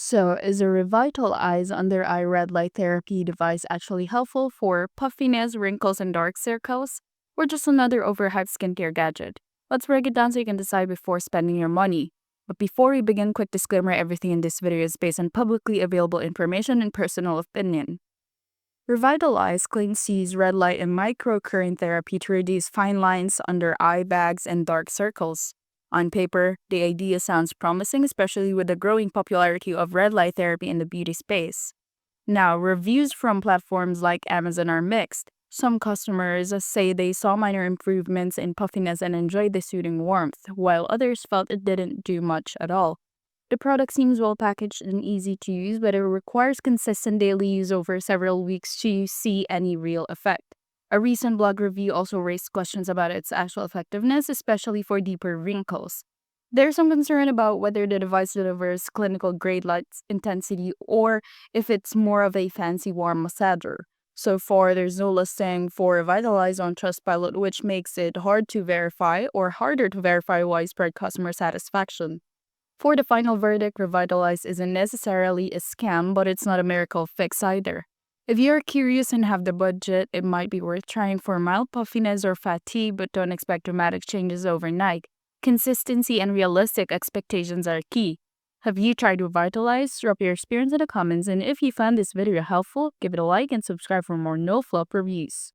So, is a RevitalEyes under eye red light therapy device actually helpful for puffiness, wrinkles, and dark circles? Or just another overhyped skincare gadget? Let's break it down so you can decide before spending your money. But before we begin, quick disclaimer, everything in this video is based on publicly available information and personal opinion. RevitalEyes claims to use red light and microcurrent therapy to reduce fine lines under eye bags and dark circles. On paper, the idea sounds promising, especially with the growing popularity of red light therapy in the beauty space. Now, reviews from platforms like Amazon are mixed. Some customers say they saw minor improvements in puffiness and enjoyed the soothing warmth, while others felt it didn't do much at all. The product seems well packaged and easy to use, but it requires consistent daily use over several weeks to see any real effect. A recent blog review also raised questions about its actual effectiveness, especially for deeper wrinkles. There's some concern about whether the device delivers clinical grade light intensity or if it's more of a fancy warm massager. So far, there's no listing for RevitalEyes on Trustpilot, which makes it hard to verify or harder to verify widespread customer satisfaction. For the final verdict, RevitalEyes isn't necessarily a scam, but it's not a miracle fix either. If you're curious and have the budget, it might be worth trying for mild puffiness or fatigue, but don't expect dramatic changes overnight. Consistency and realistic expectations are key. Have you tried RevitalEyes? Drop your experience in the comments, and if you found this video helpful, give it a like and subscribe for more no-flop reviews.